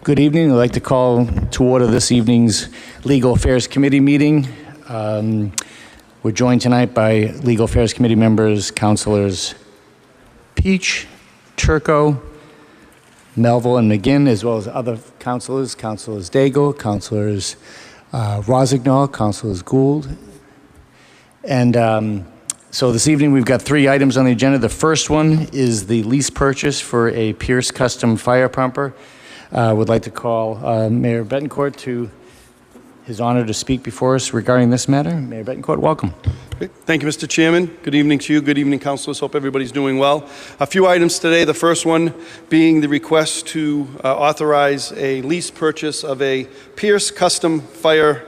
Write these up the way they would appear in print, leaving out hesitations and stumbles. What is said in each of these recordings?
Good evening. I'd like to call to order this evening's Legal Affairs Committee meeting. We're joined tonight by Legal Affairs Committee members, Councilors Peach, Turco, Melville, and McGinn, as well as other councilors, Councilors Daigle, Councilors Rosignol, Councilors Gould. And so this evening we've got three items on the agenda. The first one is the lease purchase for a Pierce Custom fire pumper. Would like to call Mayor Betancourt to his honor to speak before us regarding this matter. Mayor Betancourt, welcome. Okay. Thank you, Mr. Chairman. Good evening to you. Good evening, councilors. Hope everybody's doing well. A few items today. The first one being the request to authorize a lease purchase of a Pierce Custom fire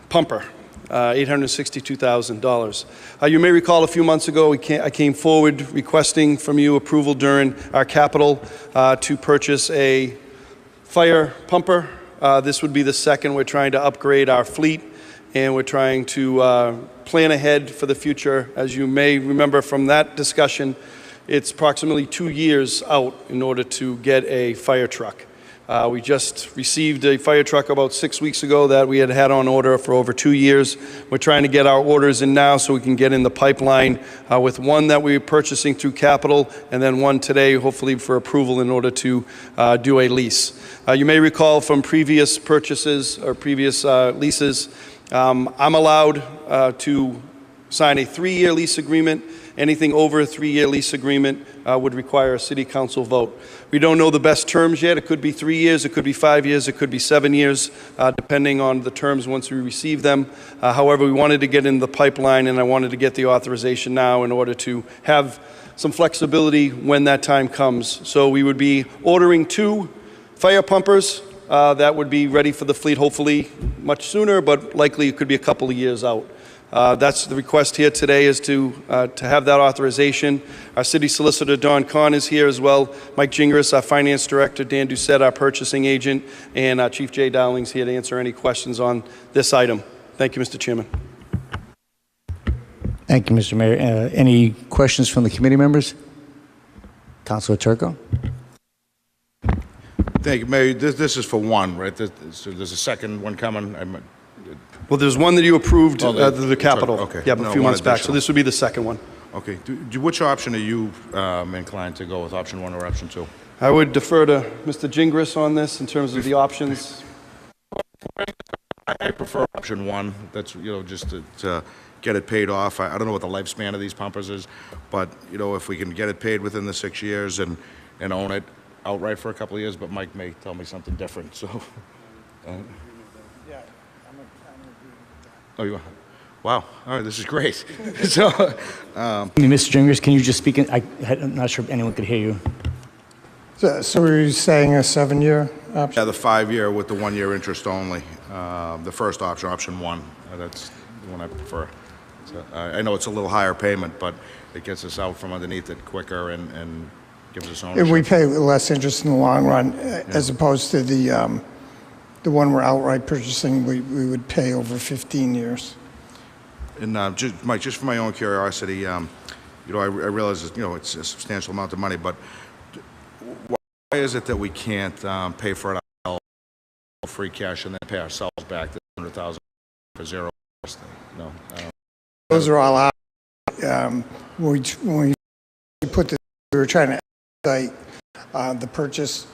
pumper. $862,000. You may recall a few months ago I came forward requesting from you approval during our capital to purchase a fire pumper. This would be the second. We're trying to upgrade our fleet and we're trying to plan ahead for the future. As you may remember from that discussion, it's approximately 2 years out in order to get a fire truck. We just received a fire truck about 6 weeks ago that we had on order for over 2 years. We're trying to get our orders in now so we can get in the pipeline with one that we're purchasing through capital and then one today, hopefully for approval in order to do a lease. You may recall from previous purchases or previous leases, I'm allowed to sign a 3-year lease agreement. Anything over a 3-year lease agreement would require a city council vote. We don't know the best terms yet. It could be 3 years, it could be 5 years, it could be 7 years, depending on the terms once we receive them. However, we wanted to get in the pipeline and I wanted to get the authorization now in order to have some flexibility when that time comes. So we would be ordering 2 fire pumpers that would be ready for the fleet hopefully much sooner, but likely it could be a couple of years out. That's the request here today, is to have that authorization. Our city solicitor, Don Kahn, is here as well. Mike Gingras, our finance director, Dan Doucette, our purchasing agent, and Chief Jay Dowling's here to answer any questions on this item. Thank you, Mr. Chairman. Thank you, Mr. Mayor. Any questions from the committee members? Councilor Turco. Thank you, Mayor. This is for one, right? So there's a second one coming. Well, there's one that you approved, the capital, okay. A few months back, so this would be the second one. Okay. Which option are you inclined to go with, option 1 or option 2? I would defer to Mr. Gingras on this in terms of the options. I prefer option 1. That's, just to get it paid off. I don't know what the lifespan of these pumpers is, but, if we can get it paid within the 6 years and own it outright for a couple of years, but Mike may tell me something different, so. Oh, you are? Wow. All right, this is great. So, Mr. Gingras, can you just speak? I'm not sure if anyone could hear you. So were you saying a 7-year option? yeah, the 5-year with the 1-year interest only. The first option, option 1. That's the one I prefer. So, I know it's a little higher payment, but it gets us out from underneath it quicker and gives us ownership. If we pay less interest in the long run, as opposed to the one we're outright purchasing, we would pay over 15 years. And Mike, just for my own curiosity, I realize it's a substantial amount of money, but why is it that we can't pay for it ourselves, free cash, and then pay ourselves back the $100,000 for zero? No. Those are all out. When we put this, we were trying to expedite the purchase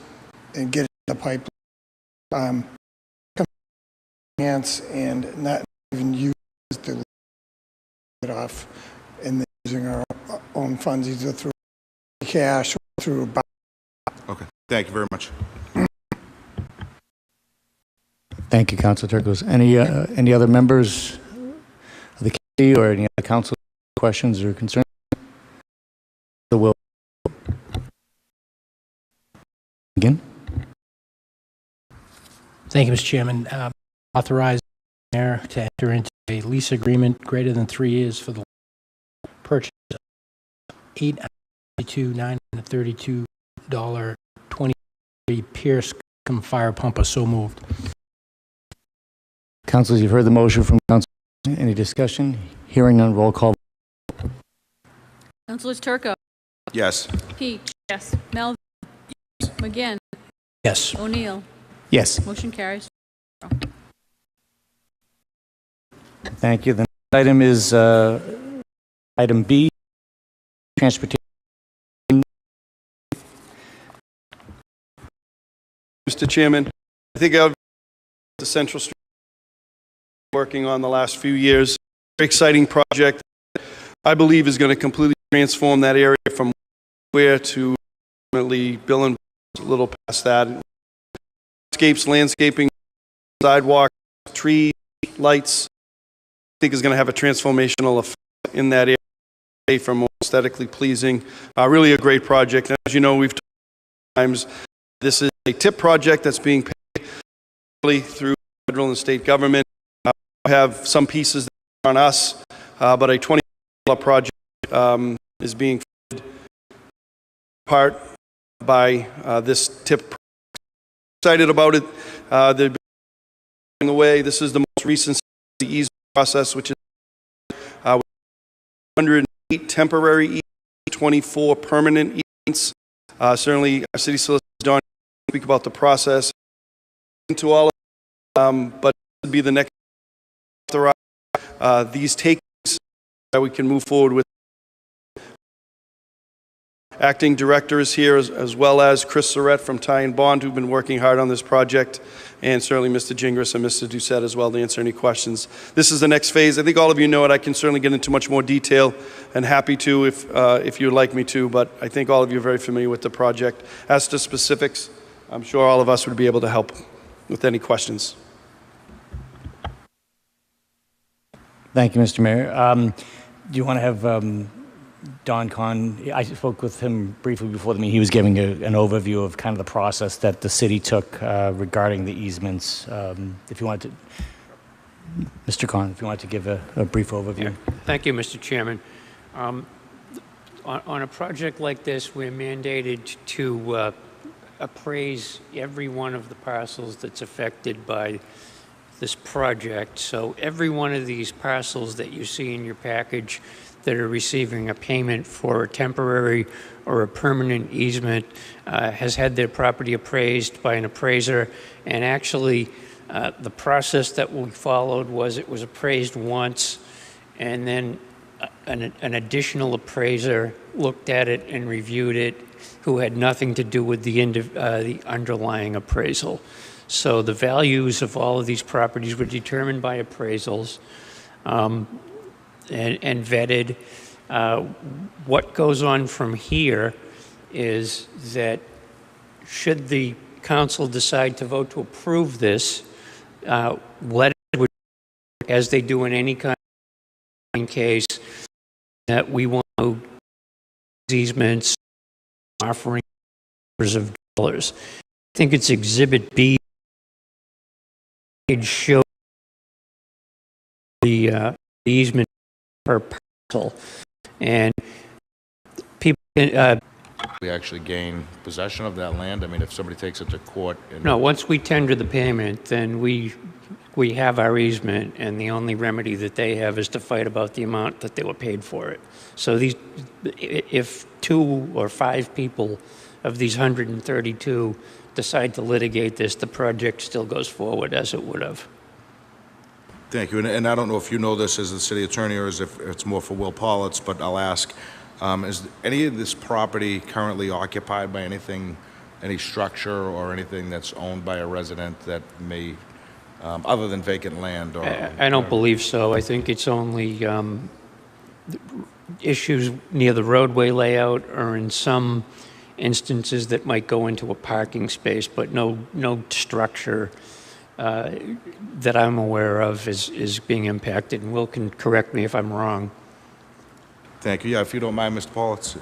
and get it in the pipeline. And not even use to leave it off, and then using our own funds either through cash or through a bond. Okay, thank you very much. Thank you, Councilor Turcos. Any other members of the committee or any other council questions or concerns? The will again. Thank you, Mr. Chairman. Authorize the mayor to enter into a lease agreement greater than 3 years for the purchase of $892,932 23 Pierce fire pumper. So moved. Councilors, you've heard the motion from council. Any discussion? Hearing none. Roll call. Councilors Turco. Yes. Peach. Yes. Melvin. Yes. McGinn. Yes. O'Neill. Yes. Motion carries. Thank you. The next item is item B, transportation. Mr. Chairman, I think I've the Central Street working on the last few years. Very exciting project. I believe is going to completely transform that area from where to ultimately Bill and a little past that. Landscaping, sidewalk, trees, lights. I think is going to have a transformational effect in that area from more aesthetically pleasing. Really a great project. And as you know, we've talked times. This is a TIP project that's being paid through federal and state government. We have some pieces that are on us, but a $20 project is being funded part by this TIP. Excited about it. They've been the way. This is the most recent easement process, which is 108 temporary easements, 24 permanent easements. Certainly, our city solicitor Don speak about the process into all of it, but it would be the next these takings that we can move forward with. Acting director is here, as well as Chris Surratt from Ty and Bond, who've been working hard on this project, and certainly Mr. Gingras and Mr. Doucette as well to answer any questions. This is the next phase. I think all of you know it. I can certainly get into much more detail, and happy to if you'd like me to, but I think all of you are very familiar with the project. As to specifics, I'm sure all of us would be able to help with any questions. Thank you, Mr. Mayor. Do you want to have Don Kahn? I spoke with him briefly before the meeting. He was giving an overview of kind of the process that the city took regarding the easements. If you wanted to, Mr. Kahn, if you wanted to give a brief overview. Yeah. Thank you, Mr. Chairman. On a project like this, we're mandated to appraise every one of the parcels that's affected by this project. So every one of these parcels that you see in your package that are receiving a payment for a temporary or a permanent easement has had their property appraised by an appraiser. And actually, the process that we followed was it was appraised once, and then an additional appraiser looked at it and reviewed it, who had nothing to do with the underlying appraisal. So the values of all of these properties were determined by appraisals and vetted. What goes on from here is that should the council decide to vote to approve this, let it, as they do in any kind of case, that we want to easements offering of dollars. I think it's Exhibit B. It shows the easement per parcel, and people We actually gain possession of that land? I mean, if somebody takes it to court and... no, once we tender the payment, then we have our easement, and the only remedy that they have is to fight about the amount that they were paid for it. So if 2 or 5 people of these 132 decide to litigate this, the project still goes forward as it would have. Thank you. And I don't know if you know this as the city attorney or as if it's more for Will Pollitt, but I'll ask, is any of this property currently occupied by anything, any structure or anything that's owned by a resident that may, other than vacant land? Or I don't believe so. I think it's only issues near the roadway layout or in some instances that might go into a parking space, but no structure that I'm aware of is being impacted. And Will can correct me if I'm wrong. Thank you. Yeah, if you don't mind, Mr. Pollitt.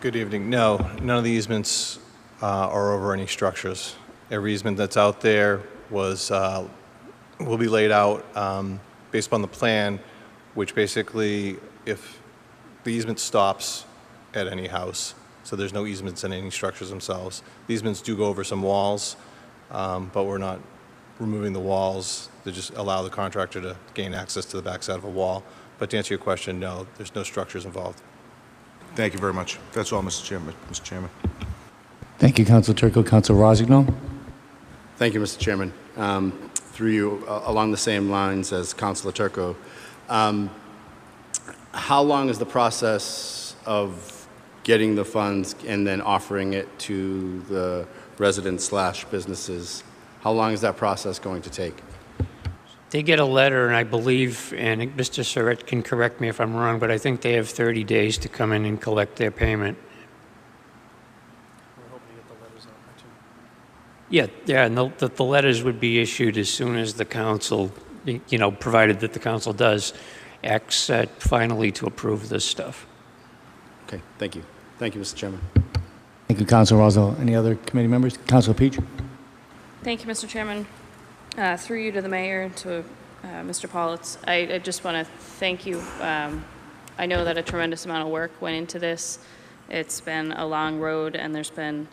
Good evening. No, none of the easements are over any structures. Every easement that's out there will be laid out based upon the plan, which basically, if the easement stops at any house, so there's no easements in any structures themselves. The easements do go over some walls, but we're not removing the walls. They just allow the contractor to gain access to the backside of a wall. But to answer your question, no, there's no structures involved. Thank you very much. That's all, Mr. Chairman. Thank you, Council Turco. Council Rossignol? Thank you, Mr. Chairman. Through you, along the same lines as Councilor Turco, how long is the process of getting the funds and then offering it to the residents/businesses? How long is that process going to take? They get a letter, and I believe, and Mr. Surratt can correct me if I'm wrong, but I think they have 30 days to come in and collect their payment. Yeah, and the letters would be issued as soon as the council, provided that the council does act finally to approve this stuff. Okay, thank you. Thank you, Mr. Chairman. Thank you, Council Rossignol. Any other committee members? Council Peach? Thank you, Mr. Chairman. Through you to the mayor, to Mr. Politz, I just want to thank you. I know that a tremendous amount of work went into this. It's been a long road, and there's been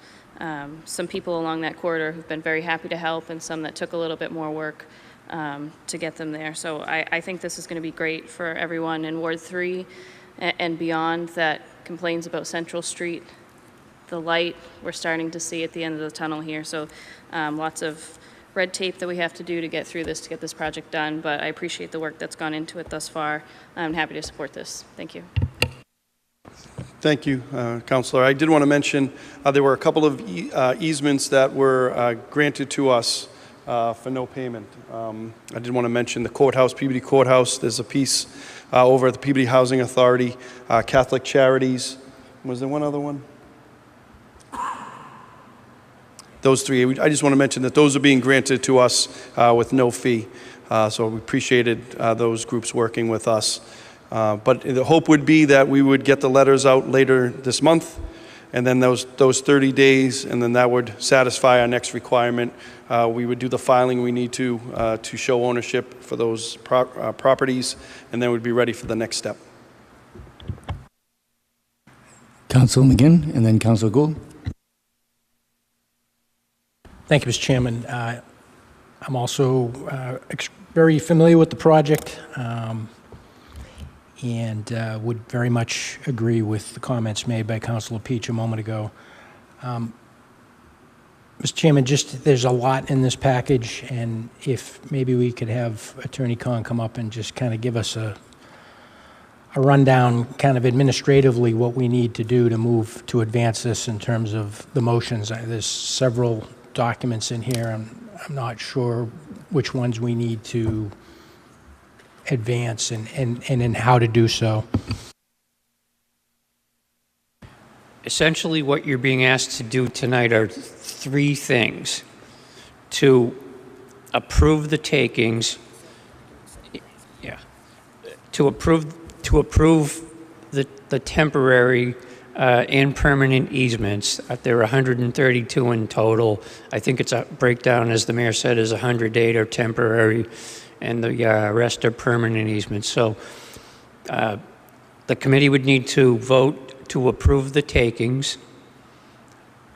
some people along that corridor who've been very happy to help, and some that took a little bit more work to get them there. So I think this is going to be great for everyone in Ward 3 and beyond that complains about Central Street. The light we're starting to see at the end of the tunnel here. So lots of red tape that we have to do to get through this, to get this project done, but I appreciate the work that's gone into it thus far. I'm happy to support this. Thank you. Thank you, Councilor. I did want to mention there were a couple of easements that were granted to us for no payment. I did want to mention the courthouse, Peabody Courthouse. There's a piece over at the Peabody Housing Authority, Catholic Charities. Was there one other one? Those three. I just want to mention that those are being granted to us with no fee. So we appreciated those groups working with us. But the hope would be that we would get the letters out later this month, and then those 30 days, and then that would satisfy our next requirement. We would do the filing we need to show ownership for those properties, and then we'd be ready for the next step. Council McGinn, and then Council Gould. Thank you, Mr. Chairman. I'm also very familiar with the project and would very much agree with the comments made by Councilor Peach a moment ago. Mr. Chairman, there's a lot in this package, and if maybe we could have Attorney Khan come up and just kind of give us a rundown, kind of administratively, what we need to do to advance this in terms of the motions. There's several documents in here. I'm not sure which ones we need to advance and how to do so. Essentially, what you're being asked to do tonight are three things. To approve the takings, to approve the temporary and permanent easements. There are 132 in total. I think it's a breakdown, as the mayor said, is 108 are temporary, and the rest are permanent easements. So the committee would need to vote to approve the takings,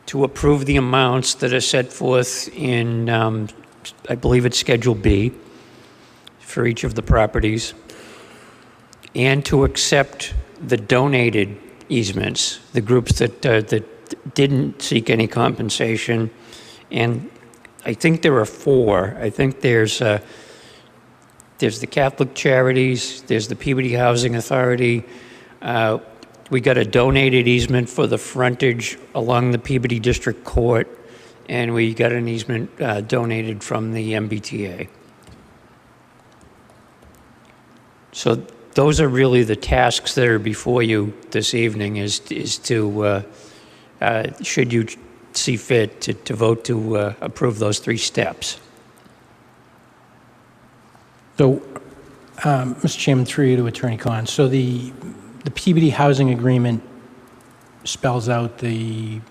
to approve the amounts that are set forth in, I believe it's Schedule B, for each of the properties, and to accept the donated easements, the groups that didn't seek any compensation. And I think there are four. I think there's the Catholic Charities, there's the Peabody Housing Authority. We got a donated easement for the frontage along the Peabody District Court, and we got an easement donated from the MBTA. So those are really the tasks that are before you this evening, is to, should you see fit, to vote to approve those three steps. So, Mr. Chairman, through you to Attorney Khan. So the Peabody Housing Agreement spells out the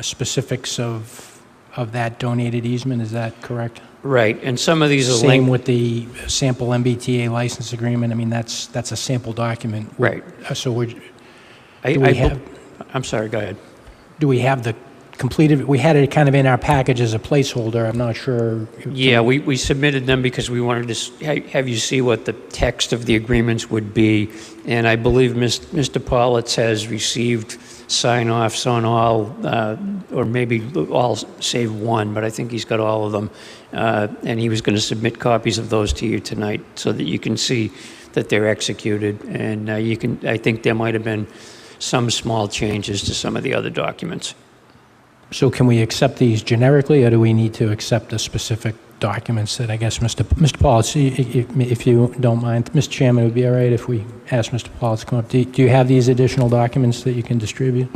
specifics of that donated easement, is that correct? Right, and some of these are Same linked. with the sample MBTA license agreement. I mean, that's a sample document. Right. So I'm sorry, go ahead. do we have the completed? We had it kind of in our package as a placeholder. I'm not sure. Yeah, we submitted them because we wanted to have you see what the text of the agreements would be. And I believe Mr. Politz has received sign-offs on all, or maybe all save one, but I think he's got all of them. And he was going to submit copies of those to you tonight so that you can see that they're executed. And I think there might have been some small changes to some of the other documents. So can we accept these generically, or do we need to accept the specific documents that I guess Mr. Paulitz, if you don't mind, Mr. Chairman, it would be all right if we ask Mr. Paulitz to come up. Do you have these additional documents that you can distribute?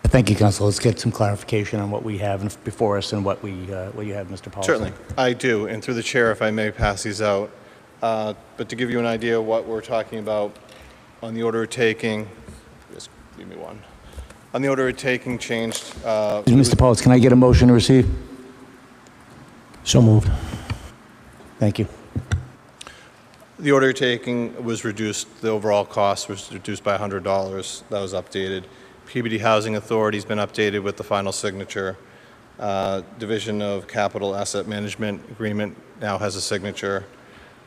Thank you, Council. Let's get some clarification on what we have before us and what you have, Mr. Paul. Certainly, I do, and through the chair, if I may pass these out. But to give you an idea of what we're talking about on the order of taking, just give me one. On the order of taking changed. Mr. Paulitz, can I get a motion to receive? So moved. Thank you. The order of taking was reduced, the overall cost was reduced by $100. That was updated. Peabody Housing Authority's been updated with the final signature. Division of Capital Asset Management Agreement now has a signature.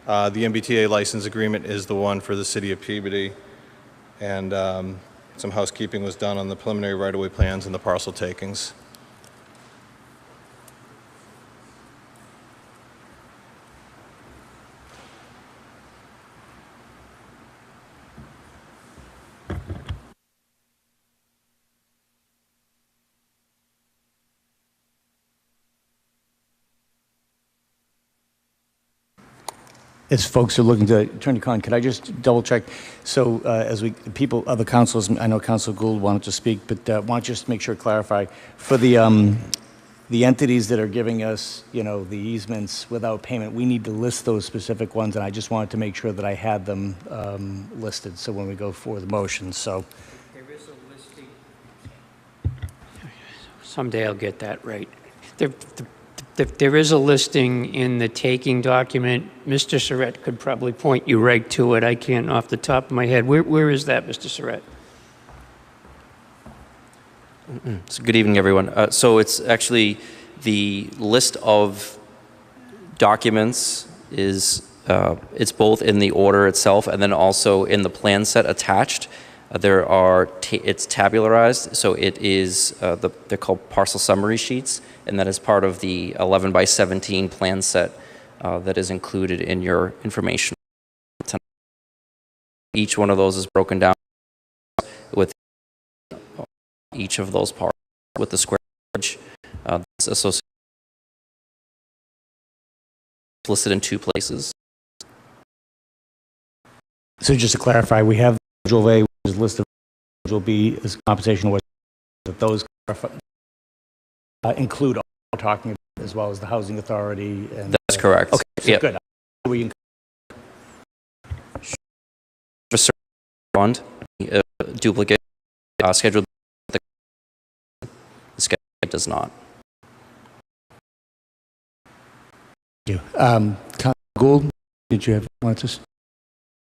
The MBTA license agreement is the one for the city of Peabody. And some housekeeping was done on the preliminary right-of-way plans and the parcel takings. As folks are looking to, Attorney Khan, could I just double check? So as other councils, I know Council Gould wanted to speak, but want to just make sure, clarify, for the entities that are giving us, the easements without payment, we need to list those specific ones, and I just wanted to make sure that I had them listed, so when we go for the motion, so. There is a listing. Someday I'll get that right. There is a listing in the taking document. Mr. Surratt could probably point you right to it. I can't off the top of my head. Where is that, Mr. Surratt? So good evening, everyone. So it's actually the list of documents is it's both in the order itself and then also in the plan set attached. It's tabularized, so it is they're called parcel summary sheets, and that is part of the 11 by 17 plan set that is included in your information. Each one of those is broken down with each of those parts with the square footage that's associated, listed in two places. So just to clarify, we have Schedule A, which is listed, Schedule B is compensation awards, that those include all we're talking about, as well as the housing authority. And, That's correct. Okay, so Yep. good. We Fund duplicate schedule. The schedule does not. Thank you. Councilor Gould, did you want to?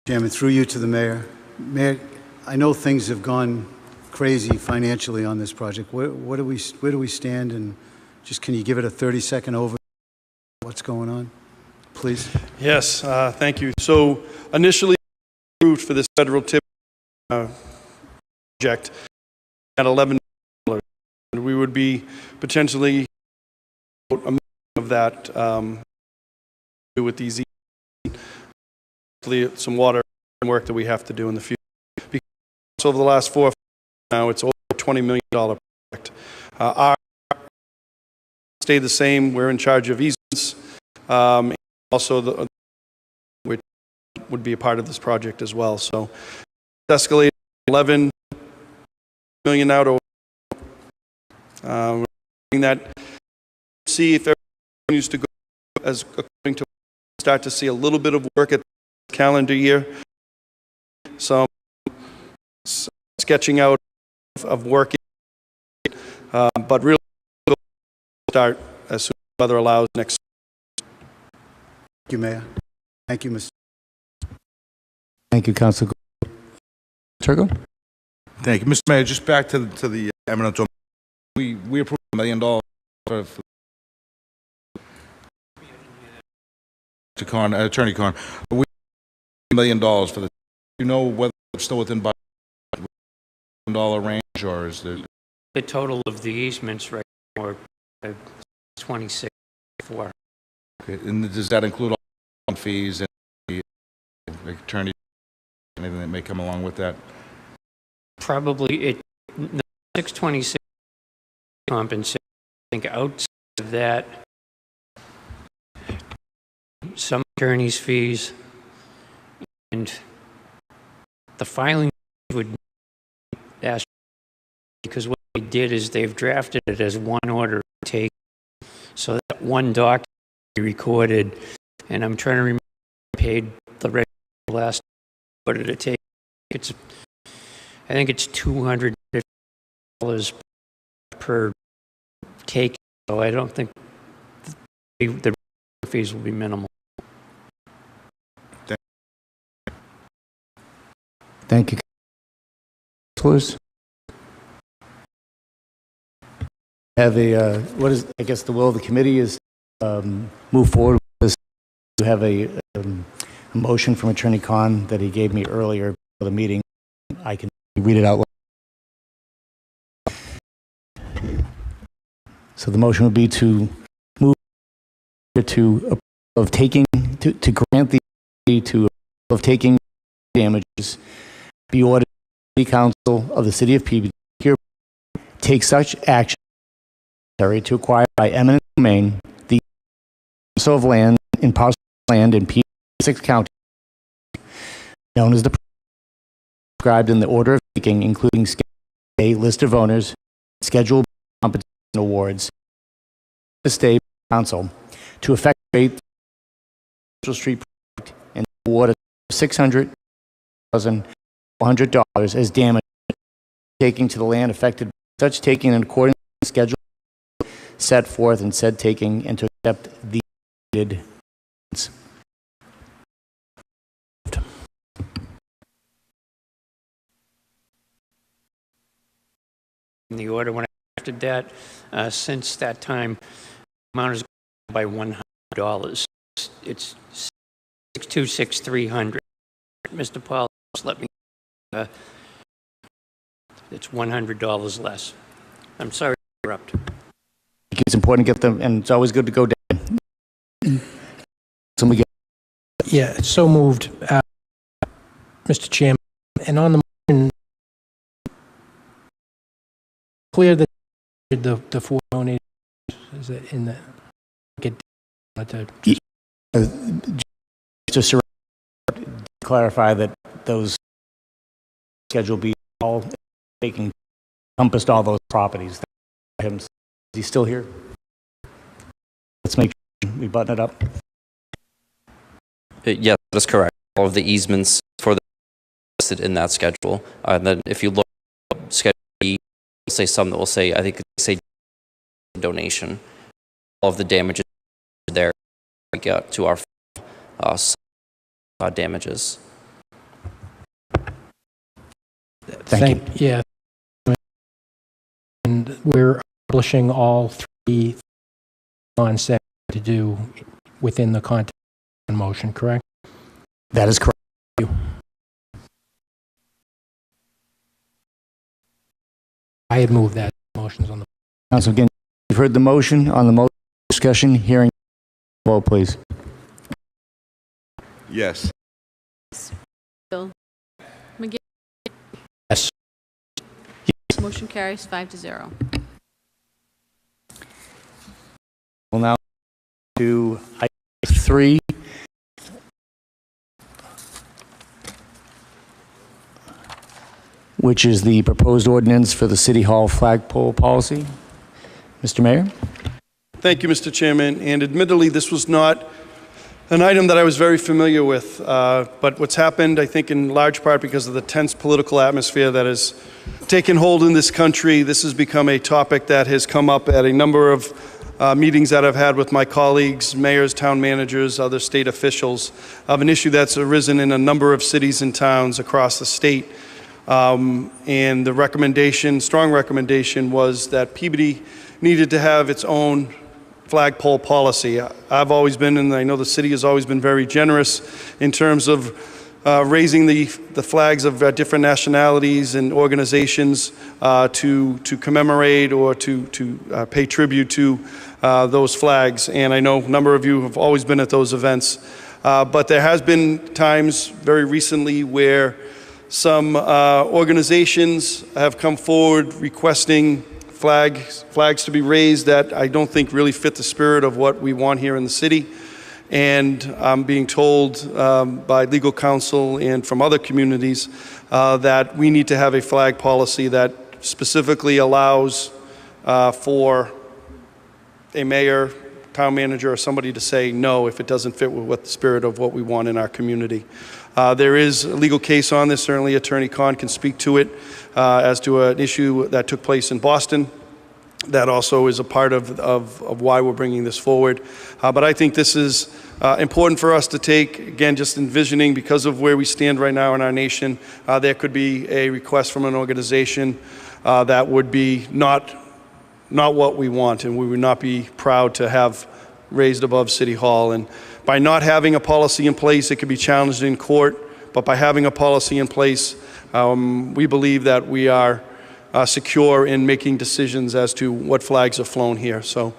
Chairman, through you to the mayor. Mayor, I know things have gone crazy financially on this project. Where do we stand? And just can you give it a 30-second overview of what's going on, please? Yes, thank you. So initially approved for this federal tip project at $11 million. We would be potentially $1 million of that with these some water work that we have to do in the future. Because over the last 4 now, it's over a $20 million project. Our stay the same. We're in charge of easements. Also, which would be a part of this project as well. So, it's escalated $11 million now to that. See if everything continues to go as according to. Start to see a little bit of work at the calendar year. Some sketching out of working, but really start as soon as weather allows next. Thank you, Mayor. Thank you, Mr. Thank you, Councilor Gould. Turgo? Thank you, Mr. Mayor. Just back to the eminent domain. We approved $1 million for Attorney Khan. We $1 million for the. You know whether it's still within budget. dollar range, or is there? The total of the easements right now are 26.4. Okay, and does that include all fees and the attorney, anything that may come along with that? Probably the 626 compensation. I think outside of that, some attorney's fees and the filing would ask, because what they did is they've drafted it as one order of take, so that one document be recorded, and I'm trying to remember I paid the rest last order to take. I think it's $250 per take, so I don't think the fees will be minimal. Thank you. Councilors? Have what is, I guess the will of the committee is move forward with this. You have a motion from Attorney Khan that he gave me earlier for the meeting. I can read it out loud. So the motion would be to move to of taking to grant the to of taking damages be ordered to the Council of the City of Peabody here take such action necessary to acquire by eminent domain the parcel of land in Peabody 6 County known as the described in the order of taking, including Schedule A list of owners, Schedule B compensation awards, the State Council to effectuate the Central Street project and award $600,400 as damage taking to the land affected by such taking in accordance with the schedule set forth in said taking, and to accept the bid. In the order when I drafted that, since that time, the amount is by $100. It's $626,300. Mr. Paul, just let me. It's $100 less. I'm sorry to interrupt. It's important to get them, and it's always good to go down. Yeah, so moved, Mr. Chairman. And on the motion, clear the 4 donations, is it in the, Just to clarify that those Schedule B all taking encompassed all those properties. Is he still here? Let's make sure we button it up. Yes, that is correct. All of the easements for the listed in that schedule. And then if you look at Schedule B, it'll say some that will say, I think it say donation. All of the damages there we get to our damages. Thank you. Yeah. And we're publishing all 3 on set to do within the context of the motion, correct? That is correct. Thank you. I had moved that motions on the. Council, again, you've heard the motion on the motion discussion. Hearing vote, please. Yes. Bill? McGinn? Yes. Motion carries 5-0. We'll now to item 3. Which is the proposed ordinance for the City Hall flagpole policy. Mr. Mayor? Thank you, Mr. Chairman. And admittedly, this was not an item that I was very familiar with, but what's happened, I think, in large part because of the tense political atmosphere that has taken hold in this country, this has become a topic that has come up at a number of meetings that I've had with my colleagues, mayors, town managers, other state officials, of an issue that's arisen in a number of cities and towns across the state. And the recommendation, strong recommendation, was that Peabody needed to have its own flagpole policy. I've always been, and I know the city has always been very generous in terms of raising the flags of different nationalities and organizations to commemorate or to pay tribute to those flags. And I know a number of you have always been at those events. But there has been times very recently where some organizations have come forward requesting flags to be raised that I don't think really fit the spirit of what we want here in the city. And I'm being told by legal counsel and from other communities that we need to have a flag policy that specifically allows for a mayor, town manager, or somebody to say no if it doesn't fit with what the spirit of what we want in our community. There is a legal case on this. Certainly Attorney Khan can speak to it as to an issue that took place in Boston. That also is a part of why we're bringing this forward. But I think this is important for us to take, again, just envisioning because of where we stand right now in our nation, there could be a request from an organization that would be not what we want, and we would not be proud to have raised above City Hall. And by not having a policy in place, it could be challenged in court, but by having a policy in place, we believe that we are secure in making decisions as to what flags are flown here. So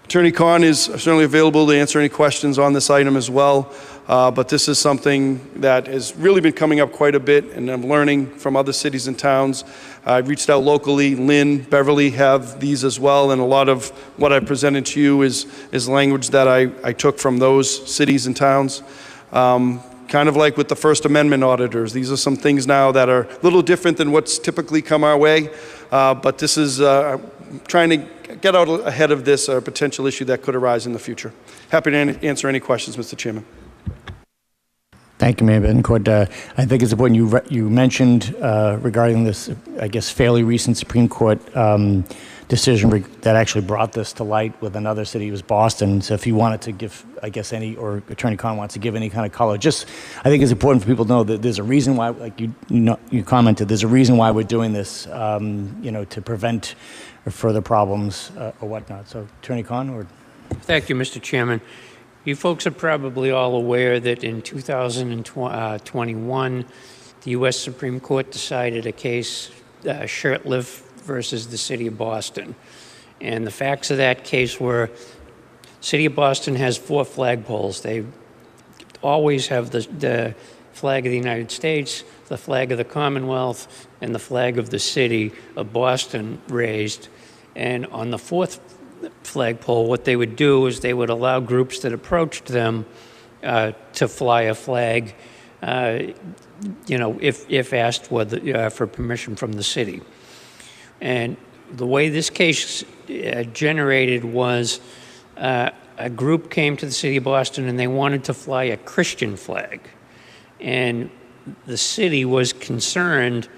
Attorney Khan is certainly available to answer any questions on this item as well, but this is something that has really been coming up quite a bit, and I'm learning from other cities and towns. I've reached out locally. Lynn, Beverly have these as well, and a lot of what I presented to you is language that I took from those cities and towns. Kind of like with the First Amendment auditors. These are some things now that are a little different than what's typically come our way, but this is trying to get out ahead of this potential issue that could arise in the future. Happy to answer any questions, Mr. Chairman. Thank you, Mayor Betancourt. I think it's important you mentioned regarding this, I guess, fairly recent Supreme Court decision that actually brought this to light with another city, it was Boston. So if you wanted to give, I guess, or Attorney Khan wants to give any kind of color, just I think it's important for people to know that there's a reason why, like you commented, there's a reason why we're doing this, to prevent further problems or whatnot. So Attorney Khan, or? Thank you, Mr. Chairman. You folks are probably all aware that in 2021, the U.S. Supreme Court decided a case, Shurtleff versus the City of Boston. And the facts of that case were, City of Boston has 4 flagpoles. They always have the flag of the United States, the flag of the Commonwealth, and the flag of the City of Boston raised. And on the 4th flagpole, what they would do is they would allow groups that approached them to fly a flag, if asked for permission from the city. And the way this case generated was a group came to the City of Boston and they wanted to fly a Christian flag. And the city was concerned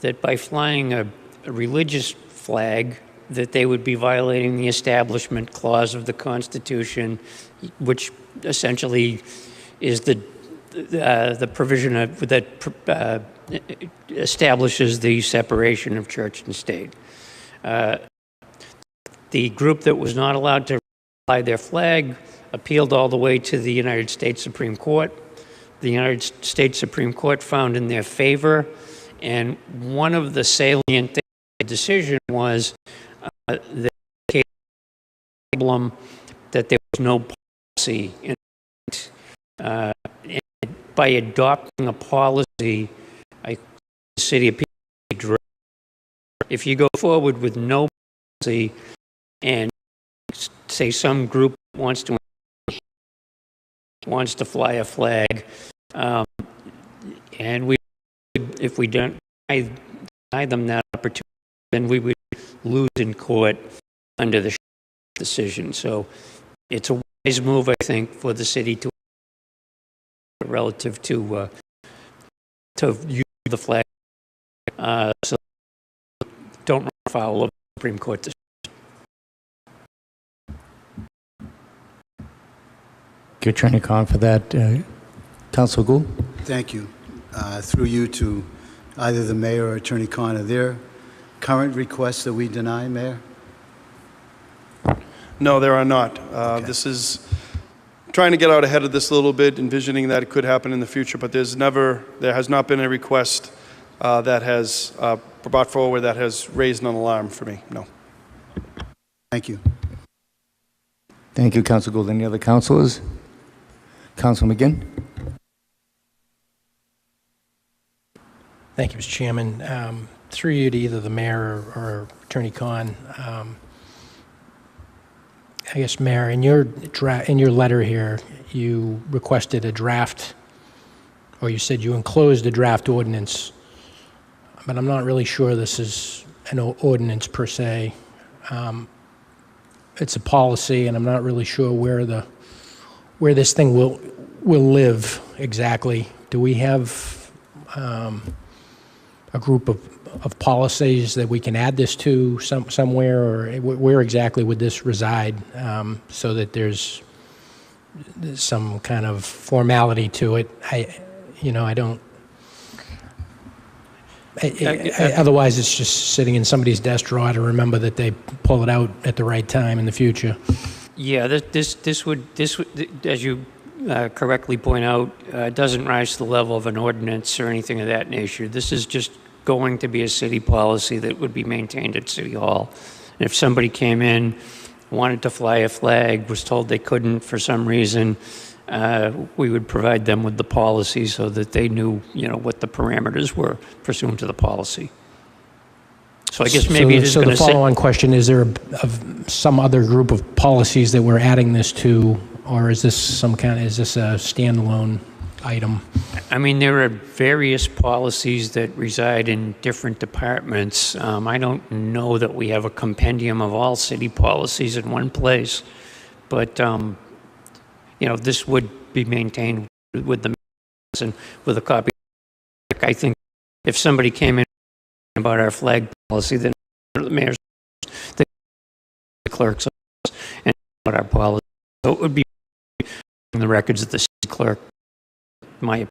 that by flying a religious flag, that they would be violating the Establishment Clause of the Constitution, which essentially is the provision that establishes the separation of church and state. The group that was not allowed to fly their flag appealed all the way to the United States Supreme Court. The United States Supreme Court found in their favor, and one of the salient things in the decision was the problem that there was no policy in it. And by adopting a policy, the city of Peabody, if you go forward with no policy and say some group wants to fly a flag, and if we don't deny them that opportunity, then we would lose in court under the decision. So it's a wise move, I think, for the city to relative to use the flag. So don't run afoul of the Supreme Court decision. Good Attorney Khan for that. Council Gould? Thank you. Through you to either the mayor or Attorney Khan, are there current requests that we deny, Mayor? No, there are not. This is trying to get out ahead of this a little bit, envisioning that it could happen in the future, but there has not been a request that has brought forward that has raised an alarm for me, no. Thank you. Thank you, Council Gould. Any other councilors? Council McGinn? Thank you, Mr. Chairman. Through you to either the mayor or Attorney Khan. I guess, Mayor, in your letter here, you requested a draft, or you said you enclosed a draft ordinance, but I'm not really sure this is an ordinance per se. It's a policy, and I'm not really sure where this thing will live exactly. Do we have a group of policies that we can add this to somewhere, or where exactly would this reside, so that there's some kind of formality to it? Otherwise, it's just sitting in somebody's desk drawer to remember that they pull it out at the right time in the future. Yeah, this would, as you correctly point out, doesn't rise to the level of an ordinance or anything of that nature. This is just going to be a city policy that would be maintained at City Hall. And if somebody came in, wanted to fly a flag, was told they couldn't for some reason, we would provide them with the policy so that they knew, what the parameters were pursuant to the policy. So I guess maybe it is going to So the follow-on question, is there some other group of policies that we're adding this to, or is this a standalone item? I mean, there are various policies that reside in different departments. I don't know that we have a compendium of all city policies in one place, but this would be maintained with the and with a copy. I think if somebody came in about our flag policy, then the mayor's, the clerk's office, and about our policy. So it would be in the records of the city clerk. My opinion.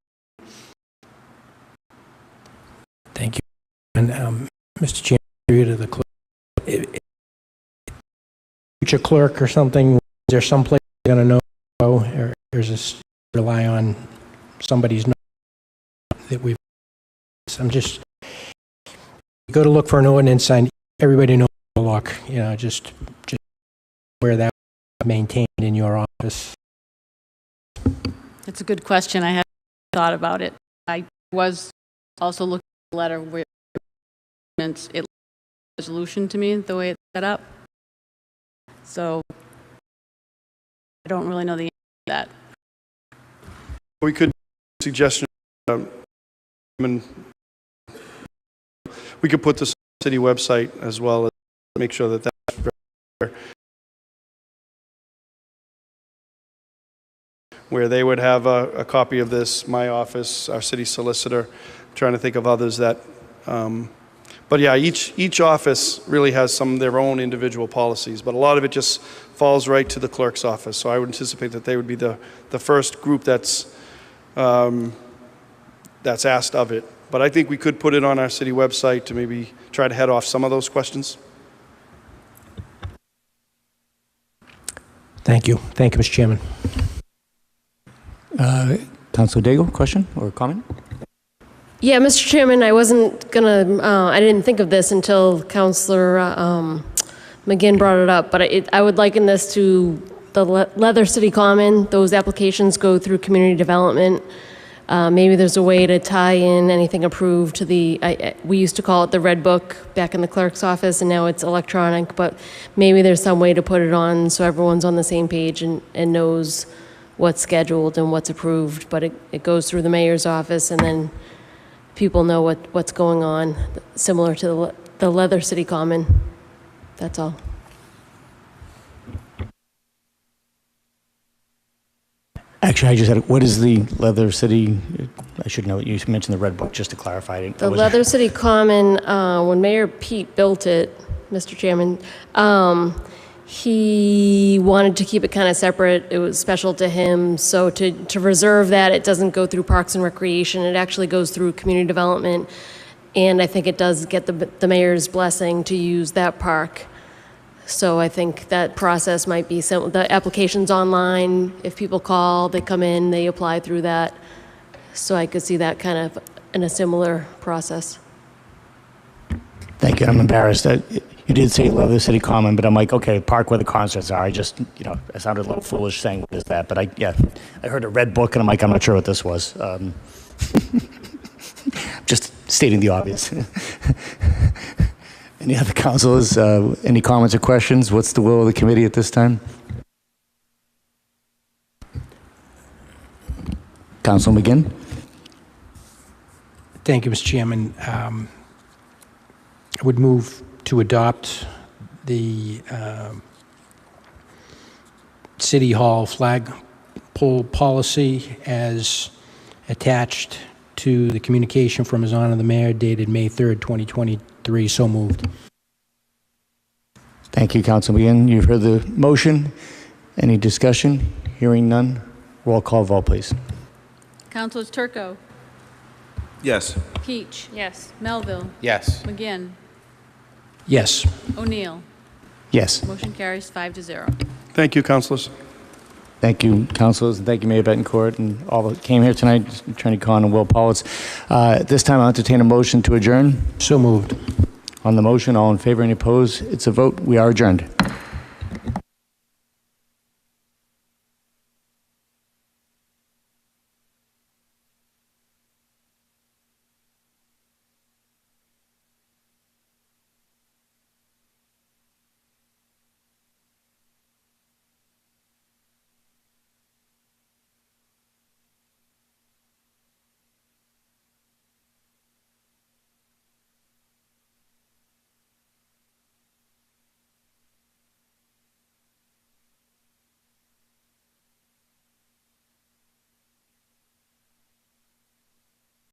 Thank you. And Mr. Chairman, through you to the clerk. Future clerk or something, is there some place you're going to know, or is this rely on somebody's knowledge that we've... I'm just... You go to look for an ordinance, and everybody knows to look, just where that maintained in your office. That's a good question. I hadn't thought about it. I was also looking at the letter where it resolution to me, the way it's set up. So I don't really know the answer to that. We could suggestion, we could put this on the city website as well as make sure that that's there, where they would have a copy of this, my office, our city solicitor. I'm trying to think of others that, but yeah, each office really has some of their own individual policies, but a lot of it just falls right to the clerk's office. So I would anticipate that they would be the first group that's asked of it. But I think we could put it on our city website to maybe try to head off some of those questions. Thank you. Thank you, Mr. Chairman. Councilor Daigle, question or comment? Yeah, Mr. Chairman, I wasn't gonna, I didn't think of this until Councilor McGinn brought it up, but I would liken this to the Leather City Common. Those applications go through community development. Maybe there's a way to tie in anything approved to we used to call it the Red Book back in the clerk's office, and now it's electronic, but maybe there's some way to put it on so everyone's on the same page and knows what's scheduled and what's approved, but it goes through the mayor's office, and then people know what's going on, similar to the Leather City Common. That's all. Actually, I just had, what is the Leather City? I should know, you mentioned the Red Book, just to clarify. The Leather City Common, when Mayor Pete built it, Mr. Chairman, he wanted to keep it kind of separate. It was special to him. So to reserve that, it doesn't go through Parks and Recreation. It actually goes through community development. And I think it does get the mayor's blessing to use that park. So I think that process might be the application's online. If people call, they come in, they apply through that. So I could see that kind of in a similar process. Thank you. I'm embarrassed that you did say Leather City Common, but I'm like, okay, park where the concerts are. I just, I sounded a little foolish saying what is that, but I heard a red book and I'm like, I'm not sure what this was. Just stating the obvious. Any other councilors, any comments or questions? What's the will of the committee at this time? Council McGinn? Thank you, Mr. Chairman. I would move to adopt the City Hall flagpole policy as attached to the communication from His Honor the Mayor dated May 3rd, 2023. So moved. Thank you, Council McGinn. You've heard the motion. Any discussion? Hearing none. Roll call vote, please. Councilors Turco, Yes. Peach, Yes. Melville, Yes. McGinn, Yes. O'Neill. Yes. Motion carries 5-0. Thank you, councilors. Thank you, councilors, and thank you, Mayor Betancourt, and all that came here tonight, Attorney Khan and Will Politz. At this time, I'll entertain a motion to adjourn. So moved. On the motion, all in favor, any opposed? It's a vote. We are adjourned.